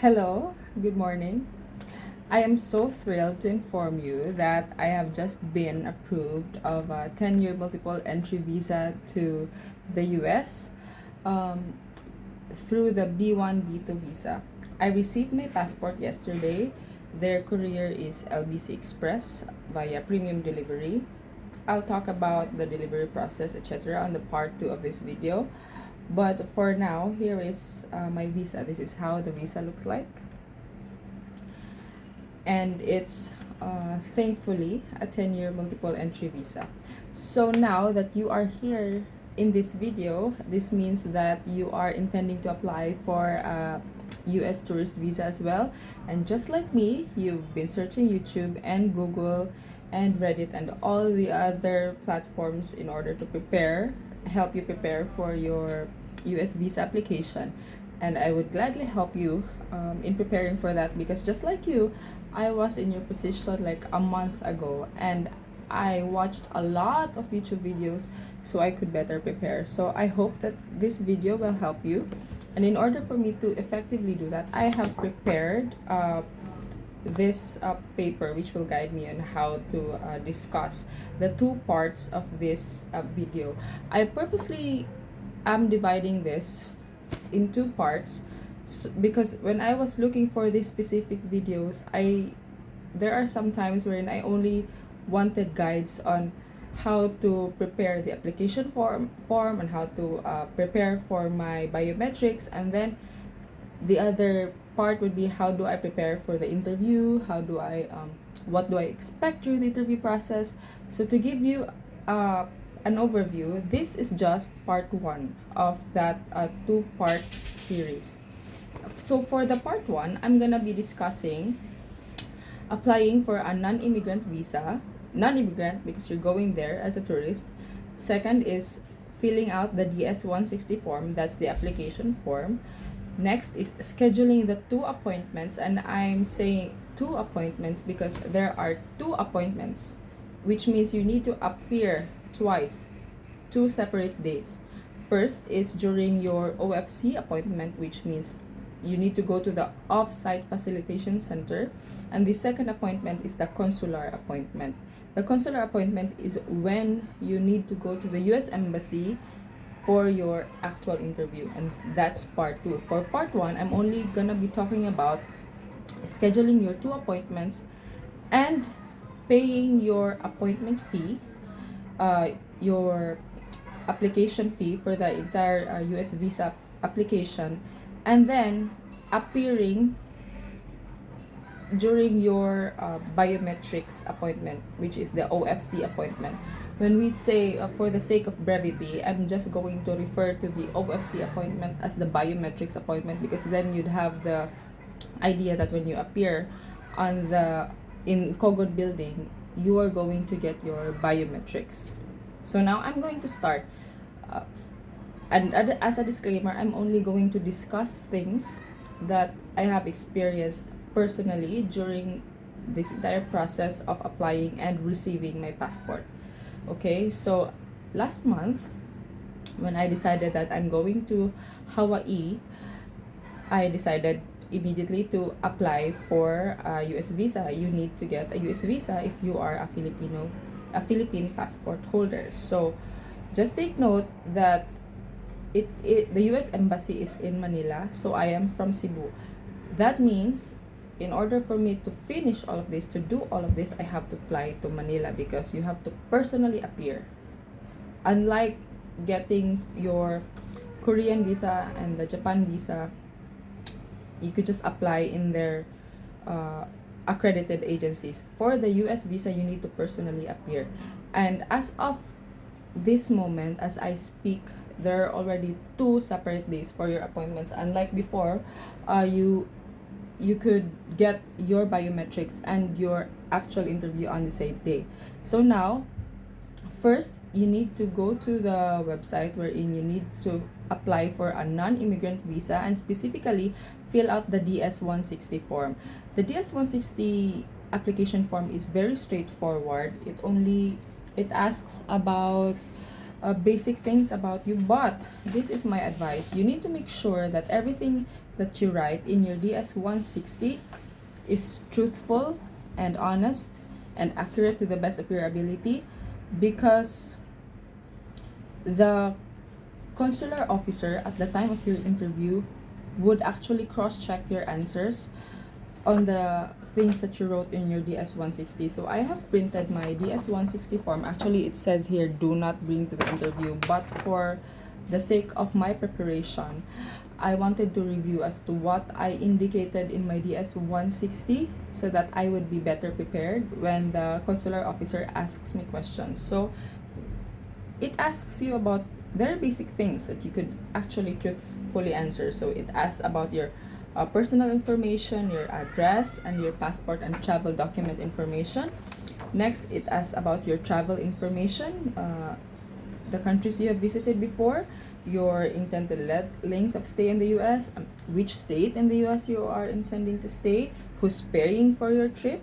Hello, good morning. I am so thrilled to inform you that I have just been approved of a 10-year multiple entry visa to the US um, through the B1 B2 visa. I received my passport yesterday. Their courier is LBC Express via premium delivery. I'll talk about the delivery process, etc., on the part 2 of this video. But for now, here is my visa. This is how the visa looks like. And it's thankfully a 10-year multiple entry visa. So now that you are here in this video, this means that you are intending to apply for a US tourist visa as well. And just like me, you've been searching YouTube and Google and Reddit and all the other platforms in order to help you prepare for your US visa application. And I would gladly help you in preparing for that, because just like you, I was in your position like a month ago, and I watched a lot of YouTube videos so I could better prepare. So I hope that this video will help you. And in order for me to effectively do that, I have prepared this paper which will guide me on how to discuss the two parts of this video. I purposely am dividing this in two parts because when I was looking for these specific videos, there are some times wherein I only wanted guides on how to prepare the application form and how to prepare for my biometrics, and then the other part would be how do I prepare for the interview, what do I expect during the interview process. So to give you an overview, this is just part one of that two-part series. So for the part one, I'm gonna be discussing applying for a non-immigrant visa. Non-immigrant because you're going there as a tourist. Second is filling out the DS-160 form, that's the application form. Next is scheduling the two appointments, and I'm saying two appointments because there are two appointments, which means you need to appear twice, two separate days. First is during your OFC appointment, which means you need to go to the off-site facilitation center, and the second appointment is the consular appointment. The consular appointment is when you need to go to the US Embassy for your actual interview, and that's part two. For part one, I'm only gonna be talking about scheduling your two appointments and paying your appointment fee, your application fee for the entire US visa application, and then appearing during your biometrics appointment, which is the OFC appointment. When we say, for the sake of brevity, I'm just going to refer to the OFC appointment as the biometrics appointment, because then you'd have the idea that when you appear in Cogon Building, you are going to get your biometrics. So now I'm going to start. And as a disclaimer, I'm only going to discuss things that I have experienced personally during this entire process of applying and receiving my passport. Okay, so last month, when I decided that I'm going to Hawaii, I decided immediately to apply for a US visa. You need to get a US visa if you are a Philippine passport holder. So just take note that the US Embassy is in Manila, so I am from Cebu. That means in order for me to finish all of this, to do all of this, I have to fly to Manila, because you have to personally appear. Unlike getting your Korean visa and the Japan visa, you could just apply in their accredited agencies. For the US visa, you need to personally appear. And as of this moment, as I speak, there are already two separate days for your appointments. Unlike before, you could get your biometrics and your actual interview on the same day. So now, first, you need to go to the website wherein you need to apply for a non-immigrant visa, and specifically fill out the DS-160 form. The DS-160 application form is very straightforward. It asks about basic things about you, but this is my advice. You need to make sure that everything that you write in your DS-160 is truthful and honest and accurate to the best of your ability, because the consular officer at the time of your interview would actually cross-check your answers on the things that you wrote in your DS-160. So I have printed my DS-160 form. Actually, it says here, do not bring to the interview. But for the sake of my preparation, I wanted to review as to what I indicated in my DS-160 so that I would be better prepared when the consular officer asks me questions. So it asks you about very basic things that you could actually truthfully answer. So it asks about your personal information, your address, and your passport and travel document information. Next, it asks about your travel information, the countries you have visited before, your intended length of stay in the US, which state in the US you are intending to stay, who's paying for your trip,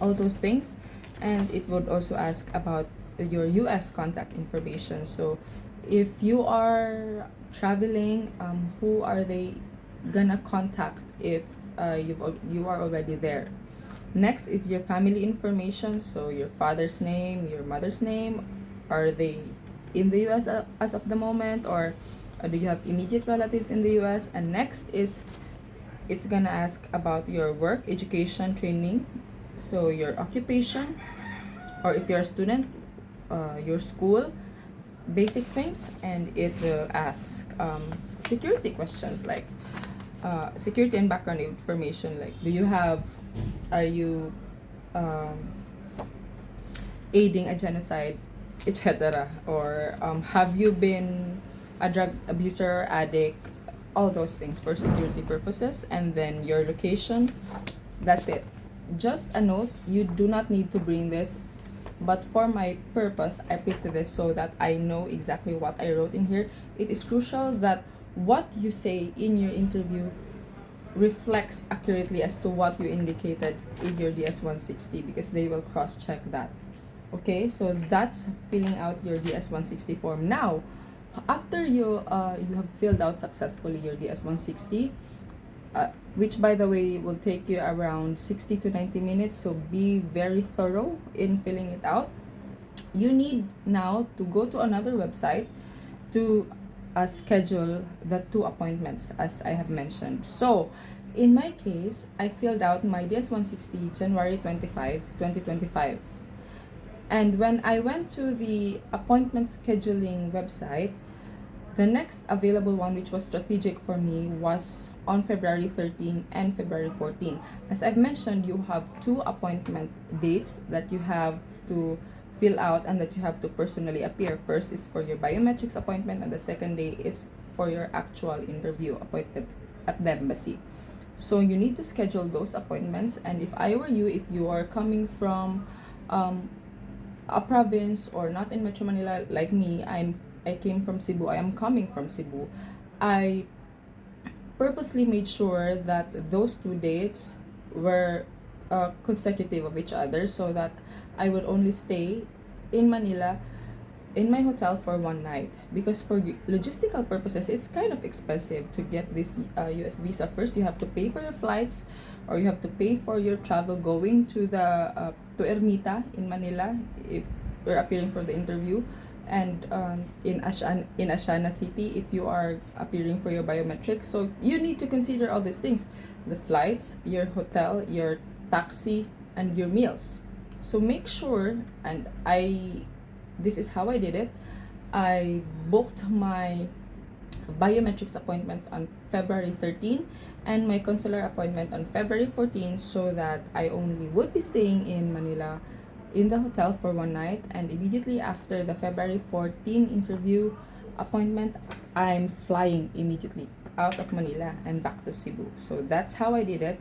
all those things. And it would also ask about your US contact information. So if you are traveling, who are they gonna contact if you are already there. Next is your family information, so your father's name, your mother's name. Are they in the US as of the moment, or do you have immediate relatives in the US? And next is, it's gonna ask about your work, education, training, so your occupation, or if you're a student, your school, basic things. And it will ask security questions like security and background information, like are you um, aiding a genocide, etc., or have you been a drug abuser or addict, all those things for security purposes. And then your location, that's it. Just a note, you do not need to bring this, but for my purpose I printed this so that I know exactly what I wrote in here. It is crucial that what you say in your interview reflects accurately as to what you indicated in your DS-160, because they will cross-check that. Okay, so that's filling out your DS-160 form. Now, after you have filled out successfully your DS-160, which by the way will take you around 60 to 90 minutes, so be very thorough in filling it out. You need now to go to another website to schedule the 2 appointments as I have mentioned. So in my case, I filled out my DS-160 January 25, 2025. And when I went to the appointment scheduling website, the next available one, which was strategic for me, was on February 13 and February 14. As I've mentioned, you have 2 appointment dates that you have to fill out and that you have to personally appear. First is for your biometrics appointment, and the second day is for your actual interview appointment at the embassy. So you need to schedule those appointments. And if I were you, if you are coming from a province or not in Metro Manila like me, I came from Cebu, I am coming from Cebu, I purposely made sure that those 2 dates were consecutive of each other, so that I would only stay in Manila in my hotel for 1 night, because for logistical purposes it's kind of expensive to get this US visa. First you have to pay for your flights, or you have to pay for your travel going to the to Ermita in Manila if you're appearing for the interview, and in Aseana City if you are appearing for your biometrics. So you need to consider all these things: the flights, your hotel, your taxi, and your meals. So make sure, and this is how I did it. I booked my biometrics appointment on February 13 and my consular appointment on February 14, so that I only would be staying in Manila in the hotel for 1 night, and immediately after the February 14 interview appointment, I'm flying immediately out of Manila and back to Cebu. So that's how I did it,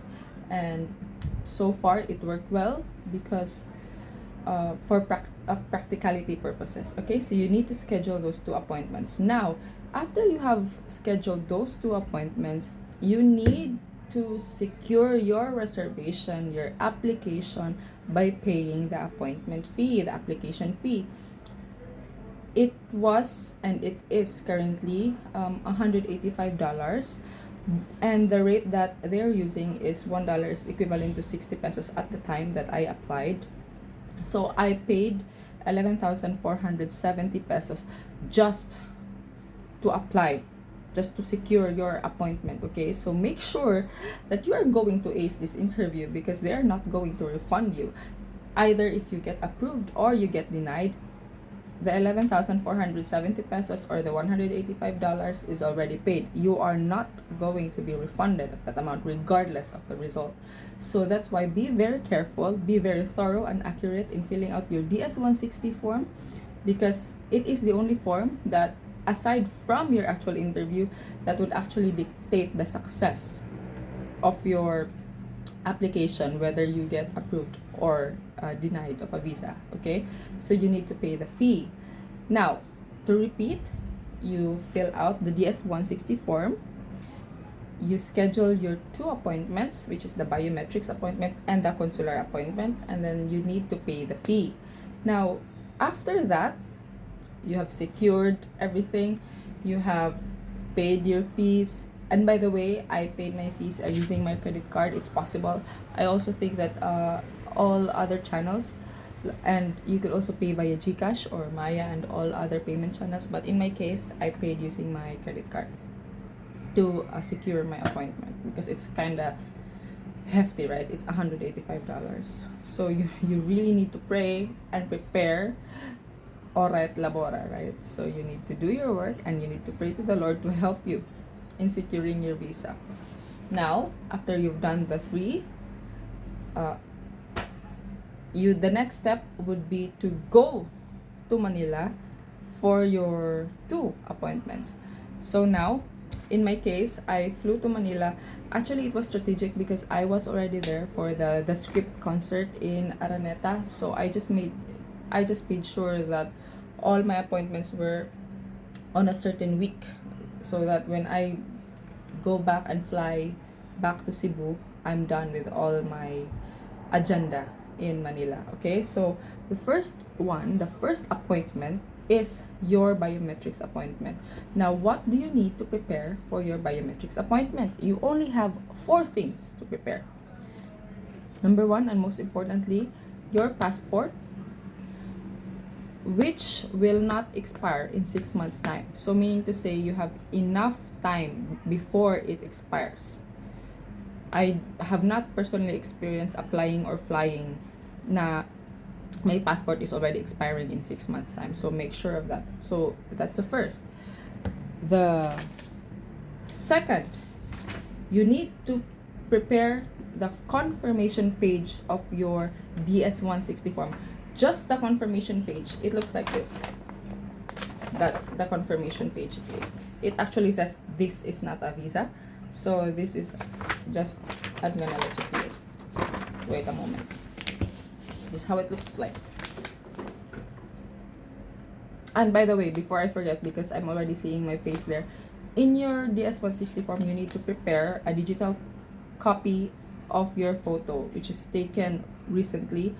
and so far it worked well, because for practicality purposes. Okay, so you need to schedule those 2 appointments. Now, after you have scheduled those 2 appointments, you need to secure your reservation, your application, by paying the appointment fee, the application fee. It was, and it is currently $185. And the rate that they're using is $1 is equivalent to 60 pesos at the time that I applied. So I paid 11,470 pesos just to apply, just to secure your appointment. Okay, so make sure that you are going to ace this interview, because they are not going to refund you. Either if you get approved or you get denied, the 11,470 pesos or the $185 is already paid. You are not going to be refunded of that amount regardless of the result. So that's why be very careful, be very thorough and accurate in filling out your DS-160 form, because it is the only form that, aside from your actual interview, that would actually dictate the success of your application, whether you get approved or denied of a visa. Okay, so you need to pay the fee. Now, to repeat, you fill out the DS-160 form, you schedule your 2 appointments, which is the biometrics appointment and the consular appointment, and then you need to pay the fee. Now, after that, you have secured everything, you have paid your fees. And by the way, I paid my fees using my credit card. It's possible. I also think that all other channels, and you could also pay via GCash or Maya and all other payment channels. But in my case, I paid using my credit card to secure my appointment, because it's kind of hefty, right? It's $185. So you really need to pray and prepare. Orat labora, right? So you need to do your work and you need to pray to the Lord to help you in securing your visa. Now, after you've done the 3, the next step would be to go to Manila for your 2 appointments. So now, in my case, I flew to Manila. Actually, it was strategic because I was already there for the script concert in Araneta. So I just made sure that all my appointments were on a certain week, so that when I go back and fly back to Cebu, I'm done with all my agenda in Manila. Okay, so the first appointment is your biometrics appointment. Now, what do you need to prepare for your biometrics appointment? You only have 4 things to prepare. Number 1, and most importantly, your passport, which will not expire in 6 months' time. So meaning to say, you have enough time before it expires. I have not personally experienced applying or flying na my passport is already expiring in 6 months' time. So make sure of that. So that's the first. The second, you need to prepare the confirmation page of your DS-160 form. Just the confirmation page. It looks like this. That's the confirmation page. It actually says this is not a visa. So this is just, I'm gonna let you see it. Wait a moment. This is how it looks like. And by the way, before I forget, because I'm already seeing my face there, in your DS-160 form, you need to prepare a digital copy of your photo, which is taken recently.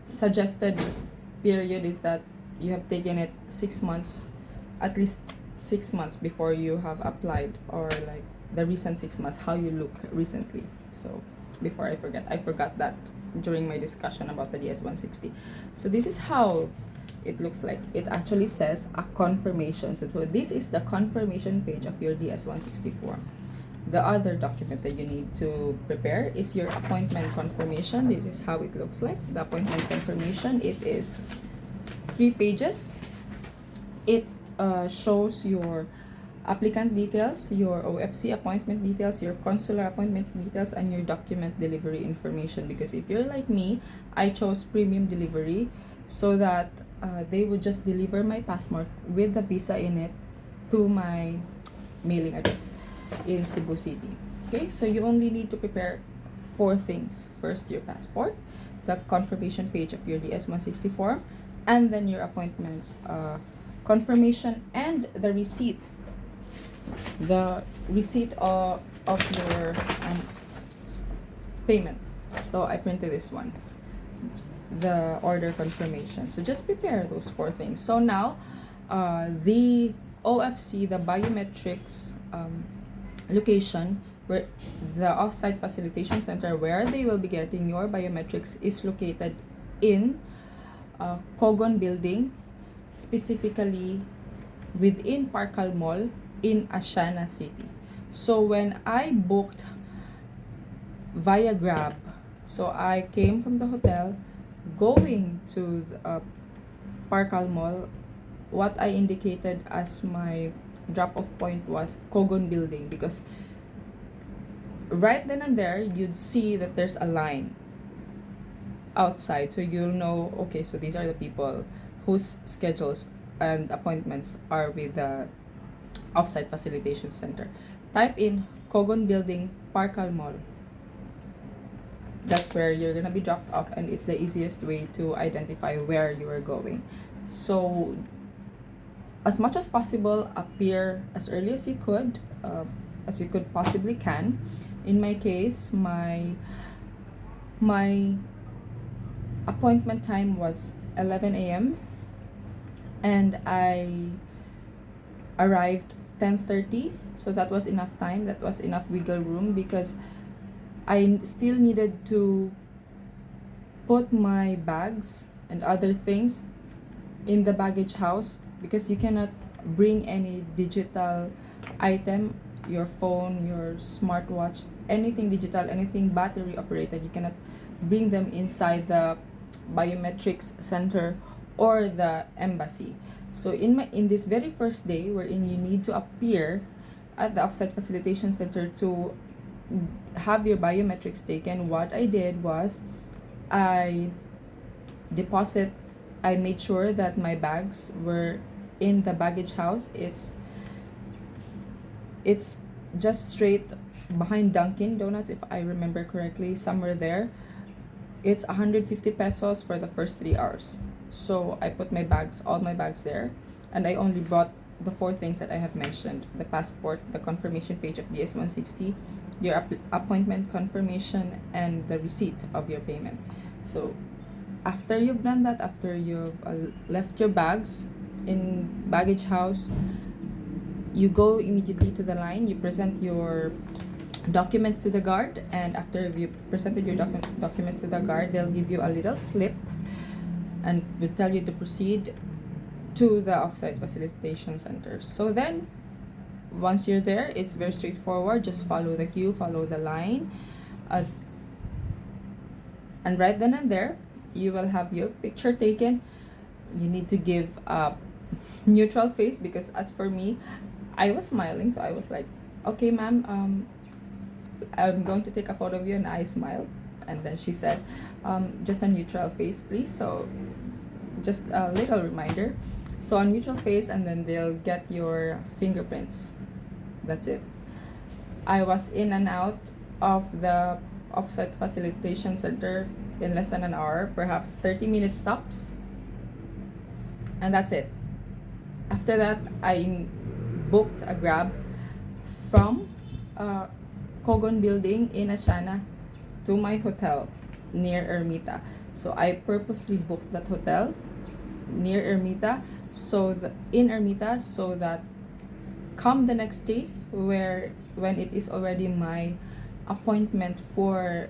Suggested period is that you have taken it 6 months, at least 6 months before you have applied, or like the recent 6 months, how you look recently. So before I forgot that during my discussion about the DS-160. So this is how it looks like. It actually says a confirmation. So this is the confirmation page of your DS-160 form. The other document that you need to prepare is your appointment confirmation. This is how it looks like. The appointment confirmation, it is 3 pages. It shows your applicant details, your OFC appointment details, your consular appointment details, and your document delivery information. Because if you're like me, I chose premium delivery so that they would just deliver my passport with the visa in it to my mailing address in Cebu City. Okay, so you only need to prepare 4 things. First, your passport, the confirmation page of your DS-160 form, and then your appointment confirmation, and the receipt. The receipt of your payment. So I printed this one, the order confirmation. So just prepare those 4 things. So now, the OFC, the Biometrics location, where the offsite facilitation center where they will be getting your biometrics is located in Cogon Building, specifically within Parqal Mall in Aseana City. So when I booked via Grab, so I came from the hotel going to the Parqal Mall. What I indicated as my drop-off point was Cogon Building, because right then and there you'd see that there's a line outside, so you'll know, okay, so these are the people whose schedules and appointments are with the offsite facilitation center. Type in Cogon Building, Parqal Mall. That's where you're gonna be dropped off, and it's the easiest way to identify where you are going. So as much as possible, appear as early as you could possibly can. In my case, my appointment time was 11 a.m. and I arrived 10:30, so that was enough time, that was enough wiggle room, because I still needed to put my bags and other things in the baggage house, because you cannot bring any digital item, your phone, your smartwatch, anything digital, anything battery operated, you cannot bring them inside the biometrics center or the embassy. So in this very first day, wherein you need to appear at the offsite facilitation center to have your biometrics taken, what I did was I made sure that my bags were in the baggage house. It's just straight behind Dunkin' Donuts, if I remember correctly, somewhere there. It's 150 pesos for the first 3 hours. So I put all my bags there, and I only brought the 4 things that I have mentioned: the passport, the confirmation page of DS-160, your appointment confirmation, and the receipt of your payment. So after you've done that, after you've left your bags in baggage house, you go immediately to the line, you present your documents to the guard, and after you presented your documents to the guard, they'll give you a little slip and will tell you to proceed to the offsite facilitation center. So then once you're there, it's very straightforward. Just follow the queue, follow the line, and right then and there you will have your picture taken. You need to give a neutral face, because as for me, I was smiling, so I was like, okay ma'am, I'm going to take a photo of you, and I smiled, and then she said, just a neutral face please. So just a little reminder, so a neutral face, and then they'll get your fingerprints. That's it. I was in and out of the offsite facilitation center in less than an hour, perhaps 30-minute stops, and that's it. After that, I booked a Grab from Cogon Building in Aseana to my hotel near Ermita. So I purposely booked that hotel near Ermita, in Ermita, so that come the next day, when it is already my appointment for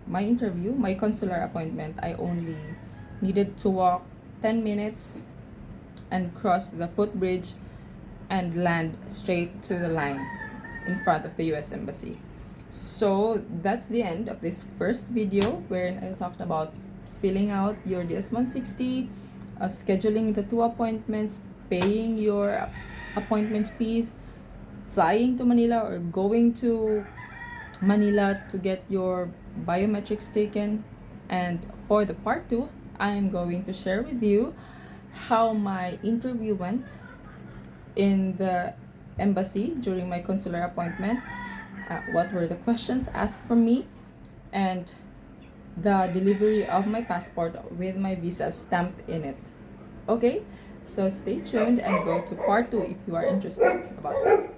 my interview, my consular appointment, I only needed to walk 10 minutes and cross the footbridge and land straight to the line in front of the US Embassy. So that's the end of this first video, wherein I talked about filling out your DS-160, scheduling the 2 appointments, paying your appointment fees, flying to Manila or going to Manila to get your biometrics taken. And for the part 2, I'm going to share with you how my interview went in the embassy during my consular appointment, what were the questions asked from me, and the delivery of my passport with my visa stamped in it. Okay, so stay tuned and go to part 2 if you are interested about that.